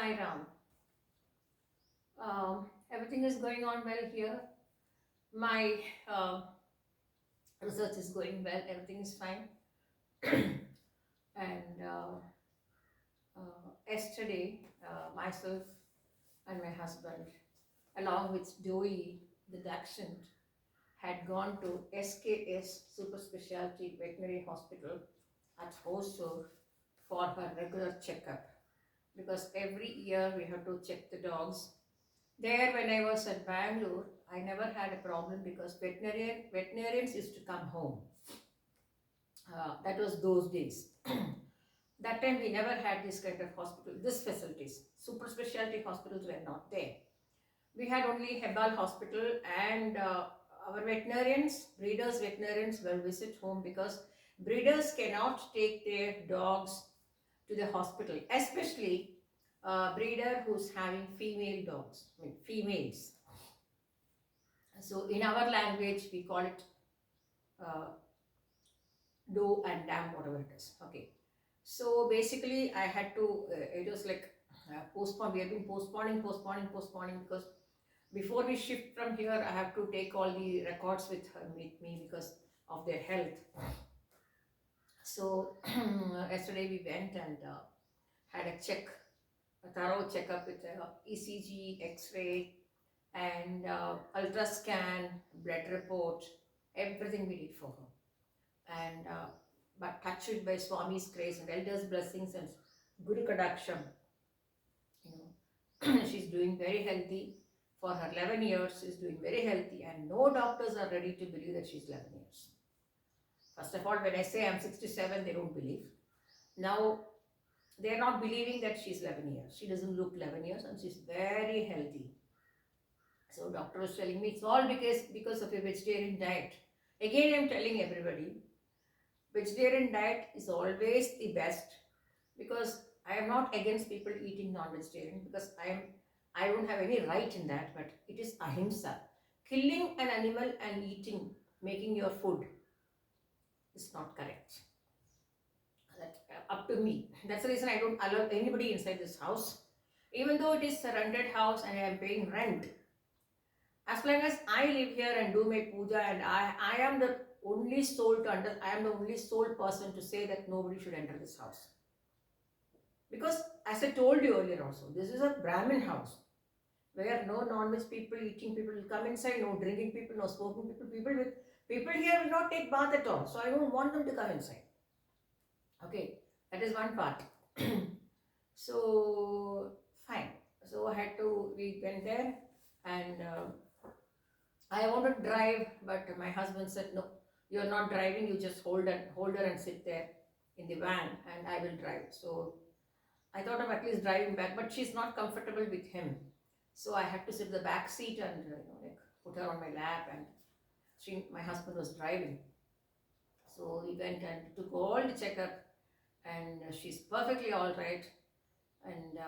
Sai Ram. Everything is going on well here. My research is going well. Everything is fine. And yesterday, myself and my husband, along with Joey, the dachshund, had gone to SKS Super Specialty Veterinary Hospital at Hosur for her regular checkup. Because every year we have to check the dogs. There, when I was at Bangalore, I never had a problem because veterinarians used to come home. That was those days. That time we never had this kind of hospital, this facilities. Super specialty hospitals were not there. We had only Hebal Hospital, and our veterinarians, breeders veterinarians will visit home because breeders cannot take their dogs to the hospital, especially a breeder who's having female dogs, females. So in our language, we call it uh, do and dam, whatever it is. Okay. So basically, I had to, it was like postpone. We have been postponing because before we shift from here, I have to take all the records with me because of their health. So yesterday we went and had a thorough checkup with ECG, X-ray, and ultrascan, blood report, everything we did for her. And but touched by Swami's grace and elders' blessings and Guru Kadaksham, she's doing very healthy. For her 11 years, she's doing very healthy, and no doctors are ready to believe that she's 11 years. First of all, when I say I'm 67, they don't believe. Now, they're not believing that she's 11 years. She doesn't look 11 years and she's very healthy. So doctor was telling me it's all because of a vegetarian diet. Again, I'm telling everybody, vegetarian diet is always the best, because I am not against people eating non-vegetarian, because I don't have any right in that, but it is ahimsa. Killing an animal and making your food is not correct. That up to me. That's the reason I don't allow anybody inside this house, even though it is a rented house and I am paying rent. As long as I live here and do my puja, and I am the only soul I am the only sole person to say that nobody should enter this house. Because as I told you earlier also, this is a Brahmin house where no non-veg people, eating people will come inside, no drinking people, no smoking people. People here will not take bath at all. So I don't want them to come inside. Okay, that is one part. So fine. So we went there, and I wanted to drive, but my husband said, no, you're not driving, you just hold her and sit there in the van and I will drive. So I thought of at least driving back, but she's not comfortable with him. So I had to sit in the back seat and put her on my lap, and my husband was driving. So we went and took all the checkup, and she's perfectly all right. And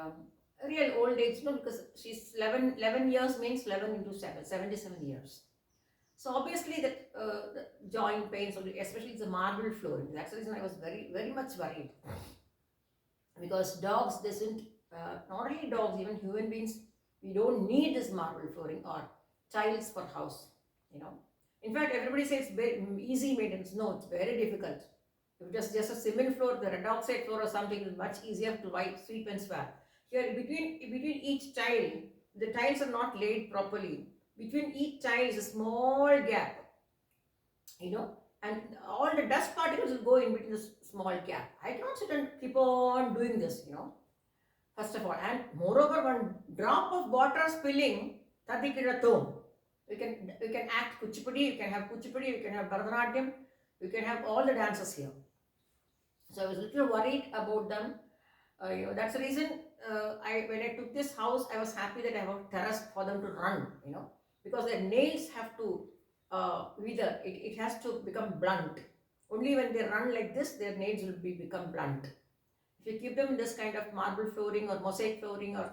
real old age, because she's 11 years means 11 into 7, 77 years. So obviously the joint pains, especially the marble flooring, that's the reason I was very, very much worried. Because dogs not only dogs, even human beings, we don't need this marble flooring or tiles for house, In fact, everybody says it's very easy maintenance. No, it's very difficult. If just a cement floor, the red oxide floor or something is much easier to sweep and swab. Here, between each tile, the tiles are not laid properly. Between each tile is a small gap, and all the dust particles will go in between this small gap. I cannot sit and keep on doing this, first of all. And moreover, one drop of water spilling, tadikiratom. You can act kuchipudi, you can have Bharatanatyam, you can have all the dances here. So I was a little worried about them. That's the reason when I took this house, I was happy that I have a terrace for them to run, because their nails have to wither. It has to become blunt. Only when they run like this, their nails will become blunt. If you keep them in this kind of marble flooring or mosaic flooring or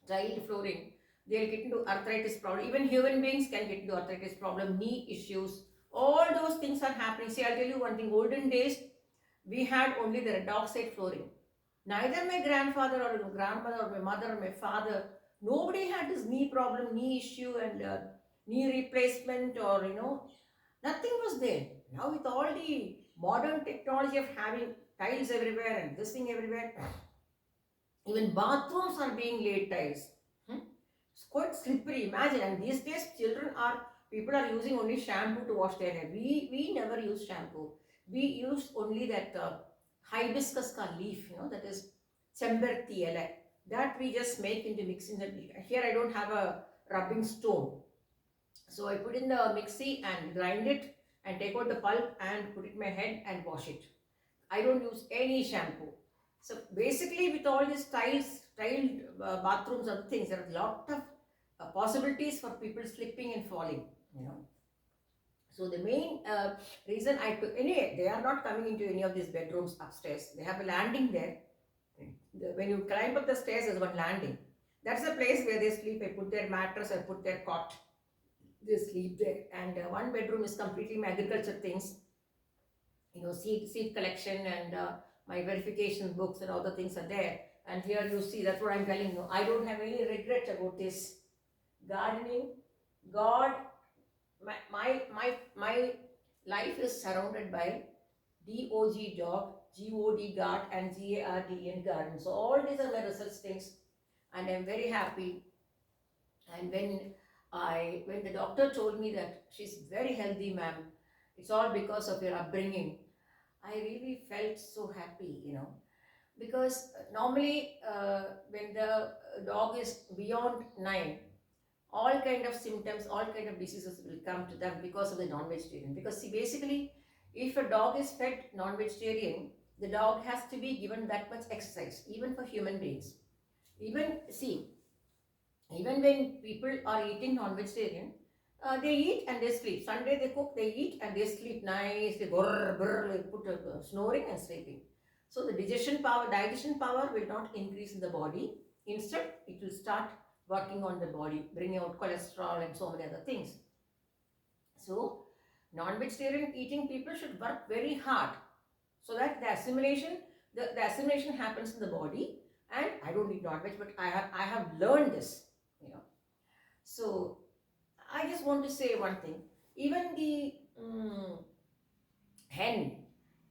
tiled flooring, they'll get into arthritis problem. Even human beings can get into arthritis problem, knee issues. All those things are happening. See, I'll tell you one thing. Olden days, we had only the red oxide flooring. Neither my grandfather or grandmother or my mother or my father, nobody had this knee problem, knee issue, and knee replacement, or nothing was there. Now with all the modern technology of having tiles everywhere and this thing everywhere, even bathrooms are being laid tiles. Hmm? It's quite slippery. Imagine. And these days, people are using only shampoo to wash their hair. We never use shampoo. We use only that hibiscus ka leaf, that is chamberti ela. That we just make into mixing. Here I don't have a rubbing stone. So I put in the mixie and grind it and take out the pulp and put it in my head and wash it. I don't use any shampoo. So basically, with all these tiled bathrooms and things, there are a lot of possibilities for people slipping and falling. So the main reason I took, anyway, they are not coming into any of these bedrooms upstairs. They have a landing there. When you climb up the stairs, there's one landing. That's the place where they sleep. I put their mattress, I put their cot. They sleep there. And one bedroom is completely my agriculture things, seed collection, and my verification books and all the things are there. And here you see, that's what I'm telling you. I don't have any regret about this gardening. God, my life is surrounded by DOG dog, GOD guard, and GARDN garden. So all these are my research things, and I'm very happy. And when the doctor told me that she's very healthy, ma'am, it's all because of your upbringing, I really felt so happy, because normally when the dog is beyond 9, all kind of symptoms, all kind of diseases will come to them because of the non-vegetarian. Because see, basically, if a dog is fed non-vegetarian, the dog has to be given that much exercise, even for human beings. Even when people are eating non-vegetarian, they eat and they sleep. Sunday they cook, they eat and they sleep nice. They brr, brr, they put snoring and sleeping. So the digestion power will not increase in the body. Instead, it will start working on the body, bringing out cholesterol and so many other things. So non-vegetarian eating people should work very hard so that the assimilation happens in the body. And I don't eat non-veg, but I have learned this. So I just want to say one thing. Even the hen,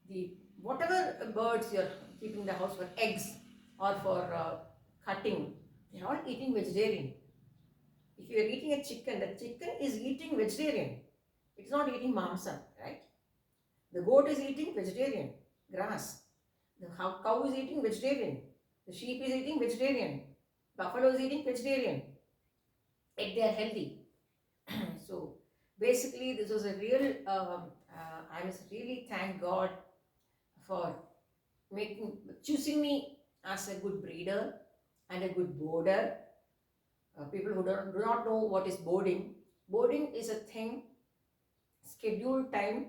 the whatever birds you're keeping in the house for eggs or for cutting, they're all eating vegetarian. If you're eating a chicken, the chicken is eating vegetarian. It's not eating mamsa, right? The goat is eating vegetarian, grass. The cow is eating vegetarian. The sheep is eating vegetarian. Buffalo is eating vegetarian. Yet they are healthy. So basically, this was a real, I must really thank God for choosing me as a good breeder and a good boarder. People who do not know what is boarding. Boarding is a thing, scheduled time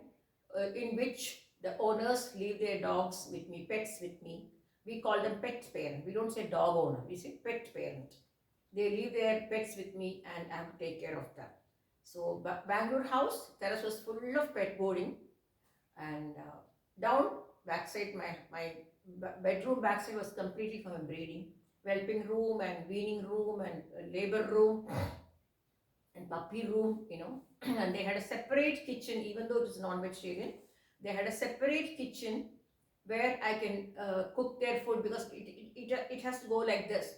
in which the owners leave their dogs with me, pets with me. We call them pet parent. We don't say dog owner, we say pet parent. They leave their pets with me and I have to take care of them. So Bangalore house, terrace was full of pet boarding, and down backside, my bedroom backside was completely for breeding. Whelping room and weaning room and labor room and puppy room, and they had a separate kitchen, even though it was non-vegetarian. They had a separate kitchen where I can cook their food, because it has to go like this.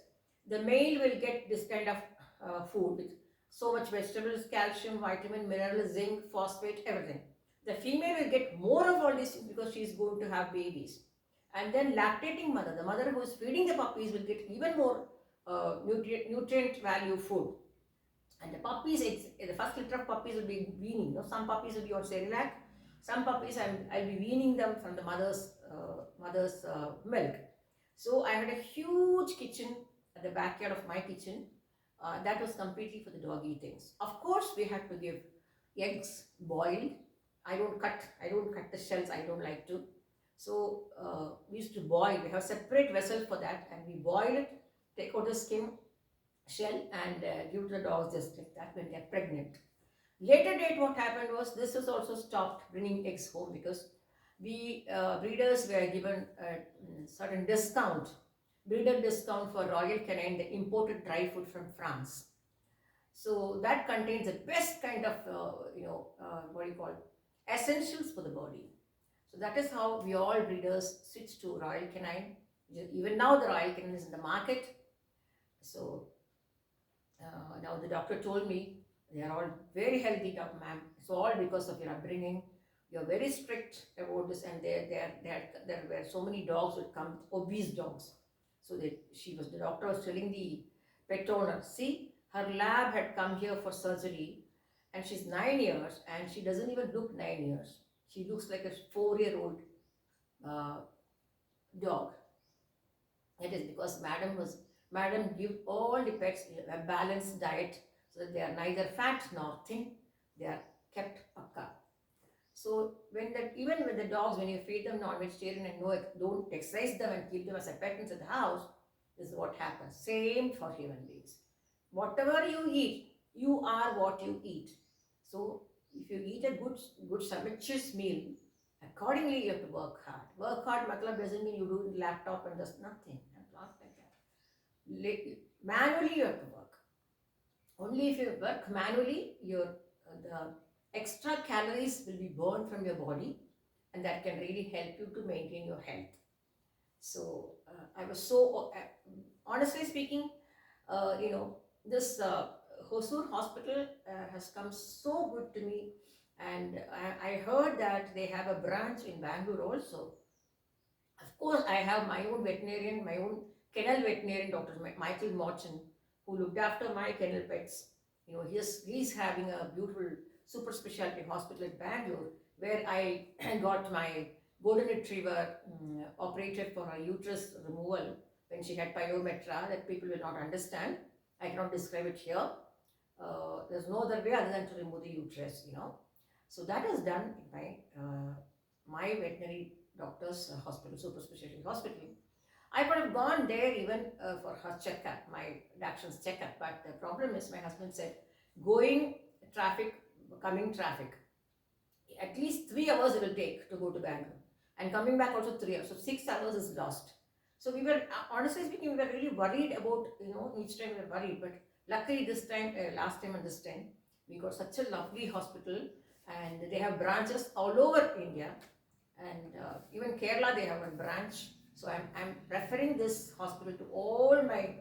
The male will get this kind of food with so much vegetables, calcium, vitamin, mineral, zinc, phosphate, everything. The female will get more of all these things because she is going to have babies. And then lactating mother, the mother who is feeding the puppies, will get even more nutrient value food. And the puppies, the first litter of puppies will be weaning. Some puppies will be on Cerelac. Some puppies I'll be weaning them from the mother's milk. So I had a huge kitchen at the backyard of my kitchen. That was completely for the doggy things. Of course, we had to give eggs boiled. I don't cut the shells. I don't like to. So we used to boil. We have a separate vessel for that, and we boil it, take out the skin, shell, and give to the dogs just like that when they are pregnant. Later date, what happened was this was also stopped bringing eggs home, because we breeders were given a certain discount breeder discount for Royal Canin, the imported dry food from France. So that contains the best kind of, what do you call, essentials for the body. So that is how we all breeders switch to Royal Canin. Even now the Royal Canin is in the market. So now the doctor told me they are all very healthy, doctor ma'am. It's all because of your upbringing. You're very strict about this, and there were so many dogs would come, obese dogs. So the doctor was telling the pet owner, see, her lab had come here for surgery, and she's 9 years, and she doesn't even look 9 years. She looks like a 4-year-old uh, dog. It is because madam give all the pets a balanced diet so that they are neither fat nor thin. They are kept pakka. So even with the dogs, when you feed them non-vegetarian and don't exercise them and keep them as a pet inside the house, this is what happens. Same for human beings. Whatever you eat, you are what you eat. So if you eat a good sumptuous meal, accordingly you have to work hard. Work hard matlab doesn't mean you do laptop and just nothing. Not like that. Manually you have to work. Only if you work manually, the extra calories will be burned from your body, and that can really help you to maintain your health. So I was so honestly speaking, this Hosur hospital has come so good to me, and I heard that they have a branch in Bangalore also. Of course, I have my own veterinarian, my own kennel veterinarian, Dr. Michael Morton, who looked after my kennel pets. He's having a beautiful super specialty hospital at Bangalore, where I got my golden retriever operated for her uterus removal when she had pyometra that people will not understand. I cannot describe it here. There's no other way other than to remove the uterus. So that is done by my veterinary doctor's hospital, super specialty hospital. I could have gone there even for her checkup, my Dachshund's checkup, but the problem is my husband said, going traffic, coming traffic, at least 3 hours it will take to go to Bangalore, and coming back also 3 hours, so 6 hours is lost. So we were, honestly speaking, we were really worried about, each time we were worried, but luckily this time, last time and this time, we got such a lovely hospital, and they have branches all over India, and even Kerala they have a branch. So I'm referring this hospital to all my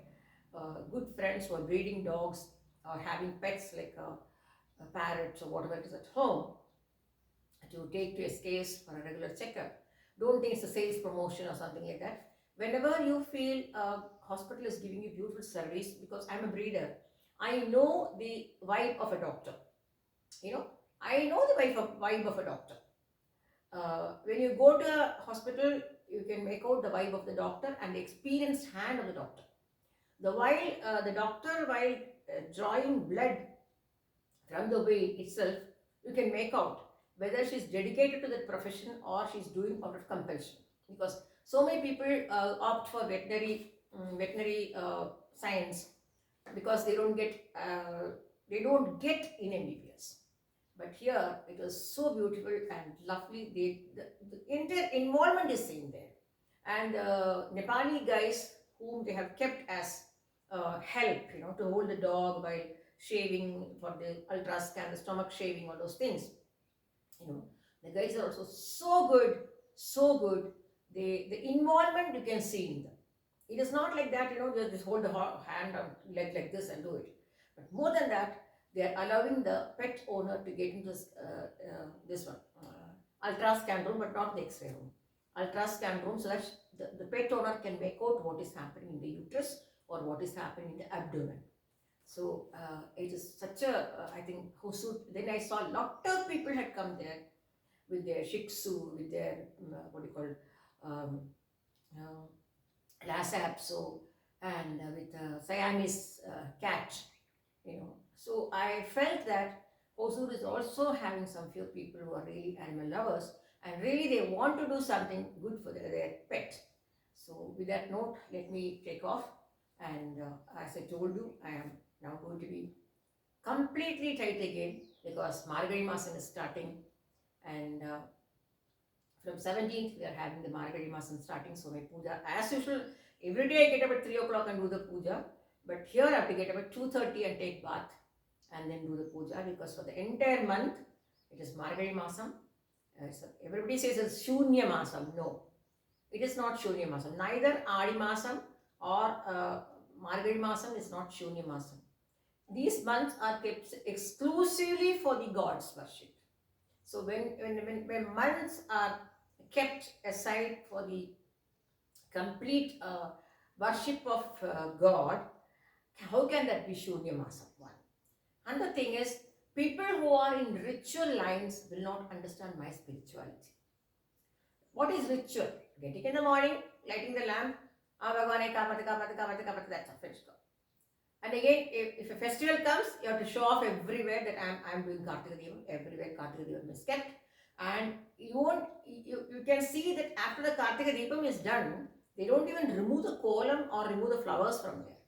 good friends who are breeding dogs or having pets like parrots or whatever it is at home, to take to SKS for a regular checkup. Don't think it's a sales promotion or something like that. Whenever you feel a hospital is giving you beautiful service, because I'm a breeder, I know the vibe of a doctor. I know the vibe of a doctor. When you go to a hospital, you can make out the vibe of the doctor and the experienced hand of the doctor. The doctor, while drawing blood from the vein itself, you can make out whether she's dedicated to that profession or she's doing out of compulsion. Because so many people opt for veterinary science because they don't get in MBBS. But here it was so beautiful and lovely. The entire involvement is seen there. And Nepali guys whom they have kept as help, to hold the dog while shaving for the ultrascan, the stomach shaving, all those things. The guys are also so good, so good. The involvement you can see in them. It is not like that, just hold the hand or leg like this and do it. But more than that, they are allowing the pet owner to get into this one, ultrascan room, but not the X-ray room. Ultrascan room, so that the pet owner can make out what is happening in the uterus or what is happening in the abdomen. So it is such a, I think, Hosur. Then I saw a lot of people had come there with their Shih Tzu, with their, Lhasa Apso, and with Siamese cat, So I felt that Hosur is also having some few people who are really animal lovers, and really they want to do something good for their pet. So with that note, let me take off. And as I told you, I am now going to be completely tight again because Margazhi Masam is starting, and from 17th we are having the Margazhi Masam starting. So my puja, as usual, Every day I get up at 3 o'clock and do the puja, but here I have to get up at 2:30 and take bath and then do the puja, because for the entire month it is Margari Masam. Everybody says it's Shunya Masam. No, it is not Shunya Masam. Neither Adi Masam or Margari Masam is not Shunya Masam. These months are kept exclusively for the gods worship. So when months are kept aside for the complete worship of God, how can that be Shunya Masam? One. Another thing is, people who are in ritual lines will not understand my spirituality. What is ritual? Getting in the morning, lighting the lamp, that's a finished. And again, if a festival comes, you have to show off everywhere that I'm doing Kartika Devam, everywhere Kartika Devam is kept. And you can see that after the Kartika Devam is done, they don't even remove the kolam or remove the flowers from there.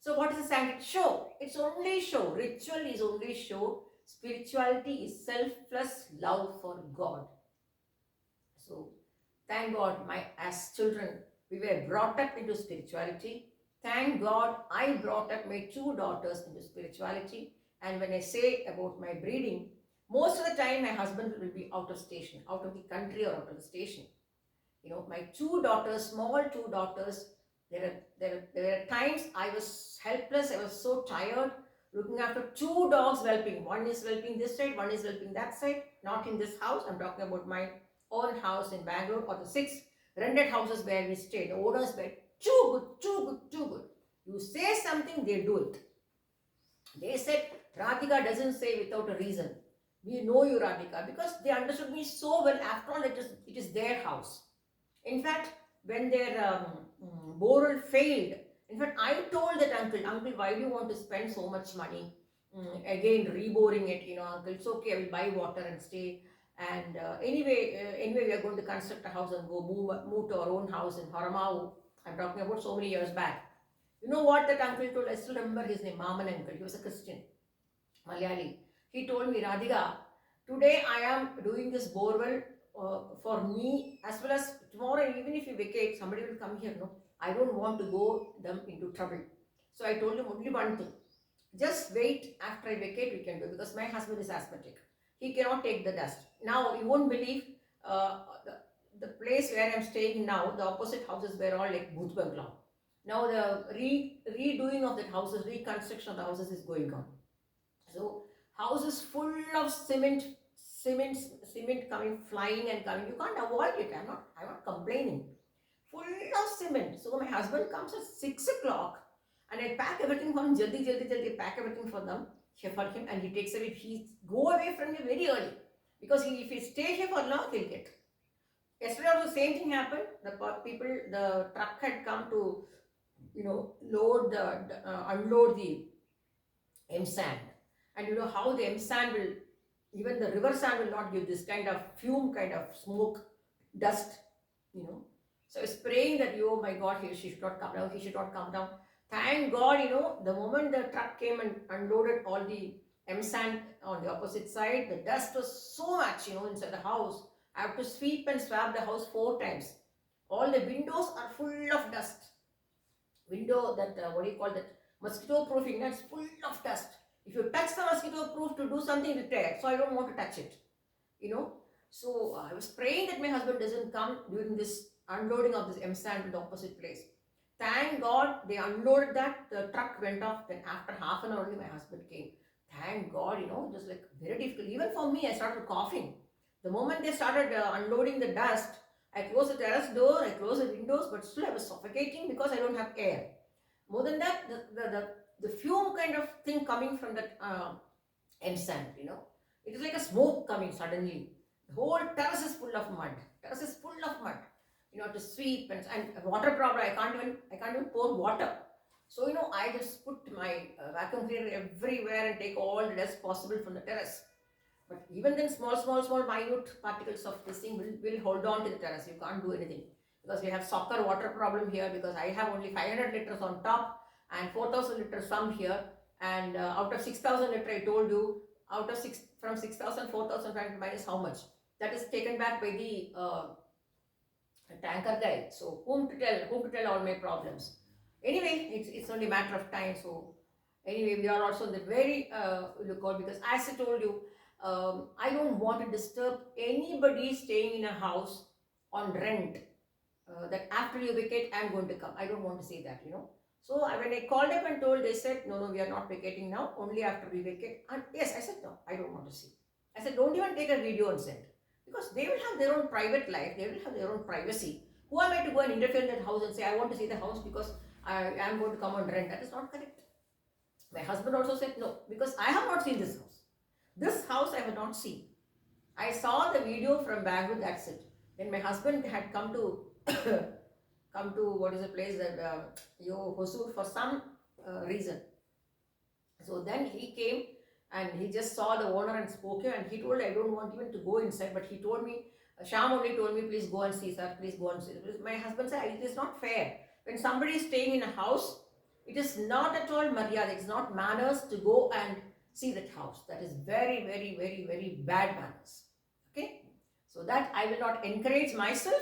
So what is the sanctity? Show. It's only show. Ritual is only show. Spirituality is selfless love for God. So thank God, as children, we were brought up into spirituality. Thank God, I brought up my 2 daughters into spirituality. And when I say about my breeding, most of the time my husband will be out of station, out of the country or out of the station. My 2 daughters, small 2 daughters, there were times I was helpless. I was so tired looking after 2 dogs whelping. One is whelping this side, one is whelping that side. Not in this house. I'm talking about my own house in Bangalore, or the 6 rented houses where we stayed. The owners were too good, too good, too good. You say something, they do it. They said, Radhika doesn't say without a reason. We know you, Radhika, because they understood me so well. After all, it is their house. In fact, when their borel failed, in fact, I told that uncle, why do you want to spend so much money? Again, reboring it, uncle, it's okay, I will buy water and stay. And anyway, we are going to construct a house and go move to our own house in Haramau. I'm talking about so many years back. You know what that uncle told? I still remember his name, Maman uncle. He was a Christian, Malayali. He told me, Radhika, today I am doing this borewell for me, as well as tomorrow, even if you vacate, somebody will come here. No, I don't want to go them into trouble. So I told him only one thing. Just wait, after I vacate, we can do, because my husband is asthmatic. He cannot take the dust. Now, you won't believe, the place where I'm staying now, the opposite houses were all like Booth Bangla. Now the redoing of the houses, reconstruction of the houses is going on. So houses full of cement coming, flying and coming. You can't avoid it. I'm not complaining. Full of cement. So my husband comes at 6 o'clock and I pack everything for him. Jaldi, pack everything for him, and he takes away. He go away from me very early, because if he stay here for long, he'll get. Yesterday also same thing happened. The truck had come to, unload the M sand, and you know how the M sand will, even the river sand will not give this kind of fume, kind of smoke, dust, So I was praying that, oh my God, she should not come down. He should not come down. Thank God, the moment the truck came and unloaded all the M sand on the opposite side, the dust was so much, inside the house. I have to sweep and swab the house 4 times. All the windows are full of dust. Window that, mosquito proofing, that's full of dust. If you touch the mosquito proof to do something, it tear. So I don't want to touch it, So I was praying that my husband doesn't come during this unloading of this M sand to the opposite place. Thank God they unloaded that, the truck went off. Then after half an hour only my husband came. Thank God, just like very difficult. Even for me, I started coughing. The moment they started unloading the dust, I closed the terrace door, I closed the windows, but still I was suffocating because I don't have air. More than that, the fume kind of thing coming from that M sand, it is like a smoke coming suddenly. The whole terrace is full of mud. To sweep and water problem. I can't even pour water. So I just put my vacuum cleaner everywhere and take all the dust possible from the terrace. But even then, small minute particles of this thing will hold on to the terrace. You can't do anything, because we have soccer water problem here, because I have only 500 liters on top and 4,000 liters some here. And out of 6,000 liters, I told you, from 6,000, 4,500 minus how much? That is taken back by the a tanker guy. So whom to tell all my problems? Anyway, it's only a matter of time. So anyway, we are also in the very lookout, because as I told you, I don't want to disturb anybody staying in a house on rent. That after you vacate, I'm going to come. I don't want to say that, So when I called up and told, they said, no, no, we are not vacating now, only after we vacate. And yes, I said, no, I don't want to see. I said, don't even take a video and send. Because they will have their own private life, they will have their own privacy. Who am I to go and interfere in that house and say, I want to see the house because I am going to come on rent? That is not correct. My husband also said, no, because I have not seen this house. This house I have not seen. I saw the video from Bangalore, that's it. Then my husband had come to come to what is the place that Hosur for some reason. So then he came and he just saw the owner and spoke to him, and he told, I don't want even to go inside, but he told me, Sham only told me, please go and see, sir, please go and see. My husband said, it is not fair. When somebody is staying in a house, it is not at all maryada, it's not manners to go and see that house. That is very, very, very, very bad manners. Okay? So that I will not encourage myself,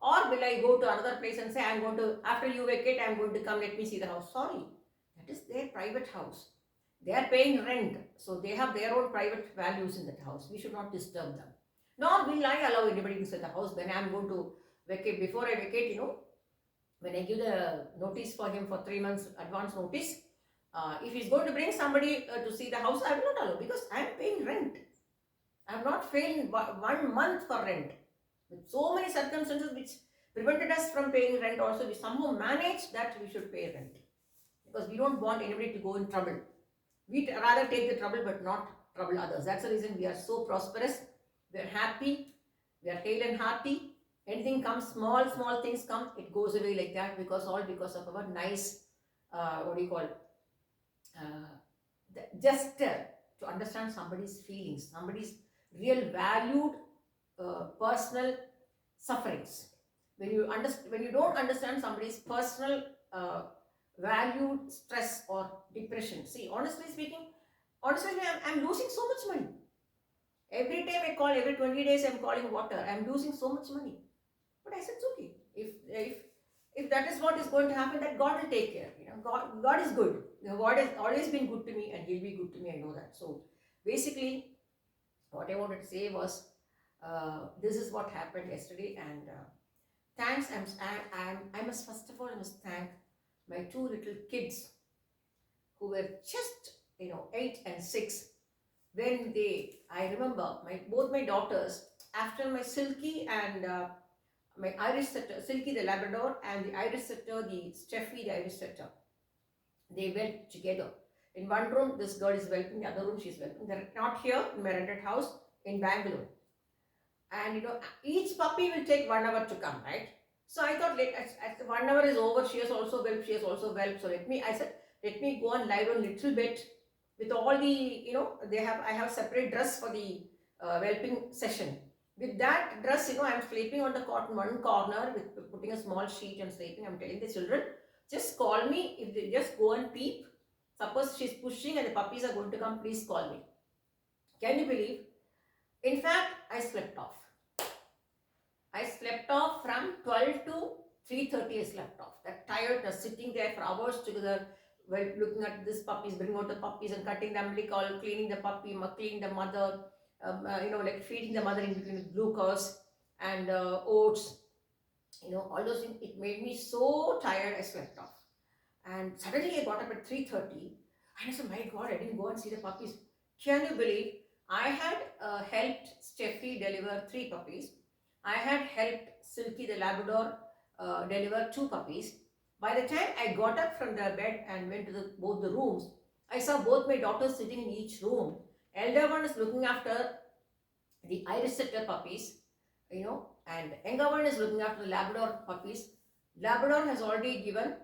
or will I go to another place and say, I'm going to, after you vacate, I'm going to come, let me see the house. Sorry. That is their private house. They are paying rent, so they have their own private values in that house. We should not disturb them. Nor will I allow anybody to sit the house when I am going to vacate. Before I vacate, when I give the notice for him for 3 months advance notice, if he's going to bring somebody to see the house, I will not allow, because I am paying rent. I have not paid 1 month for rent. With so many circumstances which prevented us from paying rent also, we somehow managed that we should pay rent. Because we don't want anybody to go in trouble. We'd rather take the trouble but not trouble others. That's the reason we are so prosperous. We are happy. We are hale and hearty. Anything comes, small things come, it goes away like that, because of our nice, gesture to understand somebody's feelings, somebody's real valued personal sufferings. When you don't understand somebody's personal valued stress or depression. See, honestly speaking, I'm losing so much money. Every time I call, every 20 days I'm calling water, I'm losing so much money. But I said, it's okay. If that is what is going to happen, that God will take care. God is good. God has always been good to me, and He'll be good to me. I know that. So basically, what I wanted to say was, this is what happened yesterday, and thanks. I must first of all I must thank my 2 little kids who were just 8 and 6 when I remember both my daughters, after my Silky and my Irish setter, Silky the Labrador, and the Irish setter, the Steffi the Irish setter, they went together. In one room, this girl is whelping, the other room she's whelping. They're not here in my rented house in Bangalore. And each puppy will take 1 hour to come, right? So I thought, as 1 hour is over, she has also whelped, So I said, let me go and lie down a little bit with all the, I have separate dress for the whelping session. With that dress, I'm sleeping on the cot in one corner with putting a small sheet and sleeping. I'm telling the children, just call me if they just go and peep. Suppose she's pushing and the puppies are going to come, please call me. Can you believe? In fact, I slept off. From 12 to 3:30. I slept off. That tiredness, sitting there for hours together, while looking at these puppies, bringing out the puppies and cutting the umbilical, cleaning the puppy, cleaning the mother, like feeding the mother in between with glucose and oats, all those things. It made me so tired, I slept off. And suddenly I got up at 3:30 and I said, my God, I didn't go and see the puppies. Can you believe? I had helped Steffi deliver 3 puppies. I had helped Silky the Labrador deliver 2 puppies. By the time I got up from the bed and went to both the rooms, I saw both my daughters sitting in each room. Elder one is looking after the Irish setter puppies, and younger one is looking after the Labrador puppies. Labrador has already given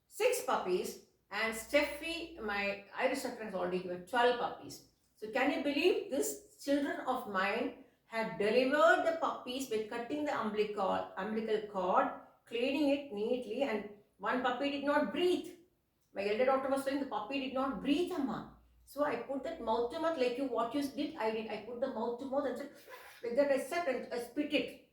6 puppies, and Steffi, my Irish setter, has already given 12 puppies. So can you believe this? Children of mine had delivered the puppies by cutting the umbilical cord, cleaning it neatly, and one puppy did not breathe. My elder daughter was saying the puppy did not breathe, Amma. So I put that mouth to mouth like what you did, I did. I put the mouth to mouth and said, like that I sat and I spit it.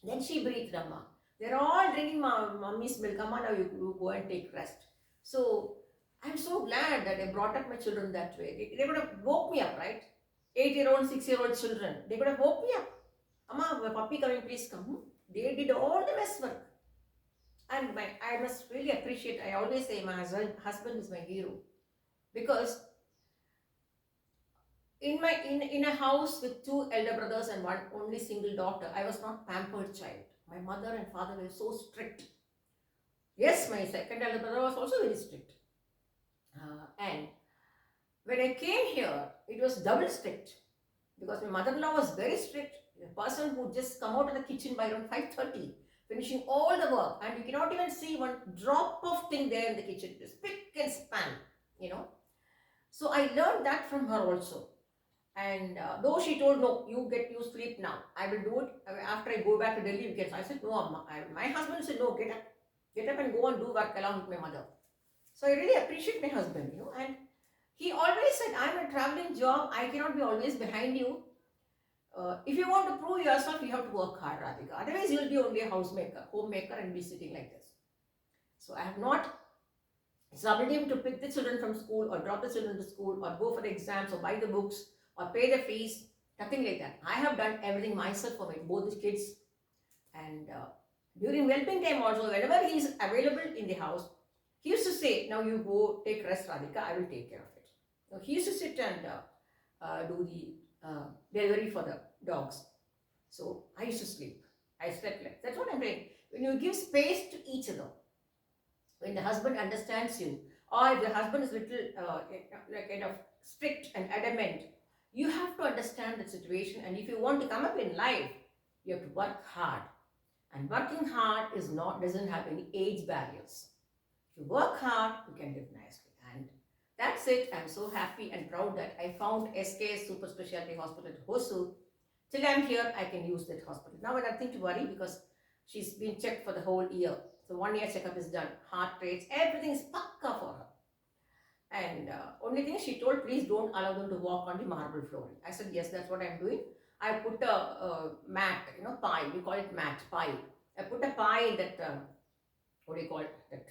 Then she breathed, Amma. They're all drinking mommy's milk. Amma, now you go and take rest. So I'm so glad that I brought up my children that way. They would have woke me up, right? 8-year-old, 6-year-old children. They could have woke me up. Amma, puppy coming, please come. They did all the best work. And I must really appreciate, I always say my husband is my hero. Because in a house with two elder brothers and one only single daughter, I was not pampered child. My mother and father were so strict. Yes, my second elder brother was also very strict. And when I came here, it was double strict because my mother-in-law was very strict. A person who just come out of the kitchen by around 5:30, finishing all the work, and you cannot even see one drop of thing there in the kitchen. It's pick and span, you know. So I learned that from her also. And though she told, no, you sleep now. I will do it after I go back to Delhi. Because I said, no, Amma. My husband said, no, get up and go and do work along with my mother. So I really appreciate my husband, you know. And he always said, I'm a traveling job. I cannot be always behind you. If you want to prove yourself, you have to work hard, Radhika. Otherwise, you will be only a homemaker, and be sitting like this. So I have not troubled him to pick the children from school or drop the children to school or go for the exams or buy the books or pay the fees. Nothing like that. I have done everything myself for both the kids. And during whelping time also, whenever he is available in the house, he used to say, now you go take rest, Radhika, I will take care of it. So he used to sit and do the delivery for the dogs. So I used to sleep. I slept like that's what I'm saying. When you give space to each other, when the husband understands you, or if the husband is little like kind of strict and adamant, you have to understand the situation. And if you want to come up in life, you have to work hard. And working hard doesn't have any age barriers. If you work hard, you can live nicely. And that's it. I'm so happy and proud that I found SKS Super Specialty Hospital at Hosur. Till I'm here, I can use that hospital. Now I have nothing to worry because she's been checked for the whole year. So 1 year checkup is done. Heart rates, everything is pakka for her. And only thing she told, please don't allow them to walk on the marble flooring. I said, yes, that's what I'm doing. I put a mat, pie. We call it mat, pie. I put a pie in that, what do you call it? That,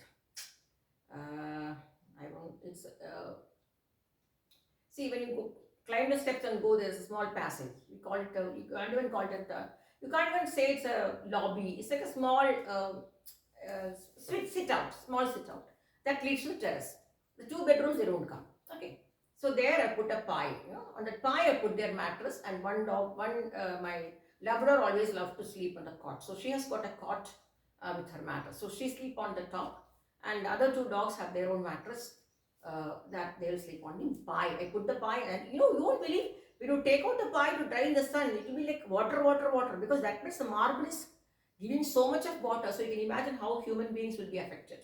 see, when you go, climb the steps and go, there's a small passage. We call it, you can't even call it, you can't even say it's a lobby. It's like a small sit out, small sit out. That leads to the terrace. The 2 bedrooms, they don't come. Okay. So there I put a pie. On the pie I put their mattress, and my Labrador always loved to sleep on the cot. So she has got a cot with her mattress. So she sleep on the top, and the other 2 dogs have their own mattress that they'll sleep on the pie. I put the pie, and you won't believe, when you take out the pie to dry in the sun, it will be like water, because that means the marble is giving so much of water. So you can imagine how human beings will be affected.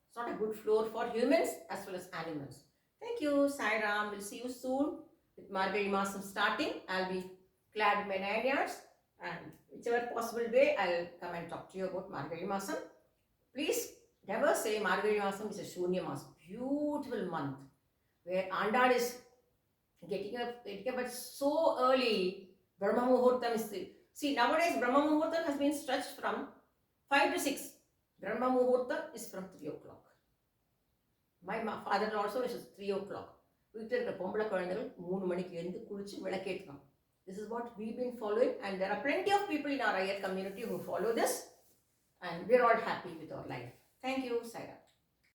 It's not a good floor for humans as well as animals. Thank you, Sai Ram. We'll see you soon with Margari Masam starting. I'll be clad in my 9 yards, and whichever possible way, I'll come and talk to you about Margari Masam. Please never say Margari Masam is a Shunya Masam. Beautiful month where Andal is getting up but so early. Brahma Muhurtam is see, nowadays Brahma Muhurtam has been stretched from 5 to 6. Brahma Muhurtam is from 3 o'clock. My father also is 3 o'clock. This is what we've been following, and there are plenty of people in our IR community who follow this, and we're all happy with our life. Thank you, Saira.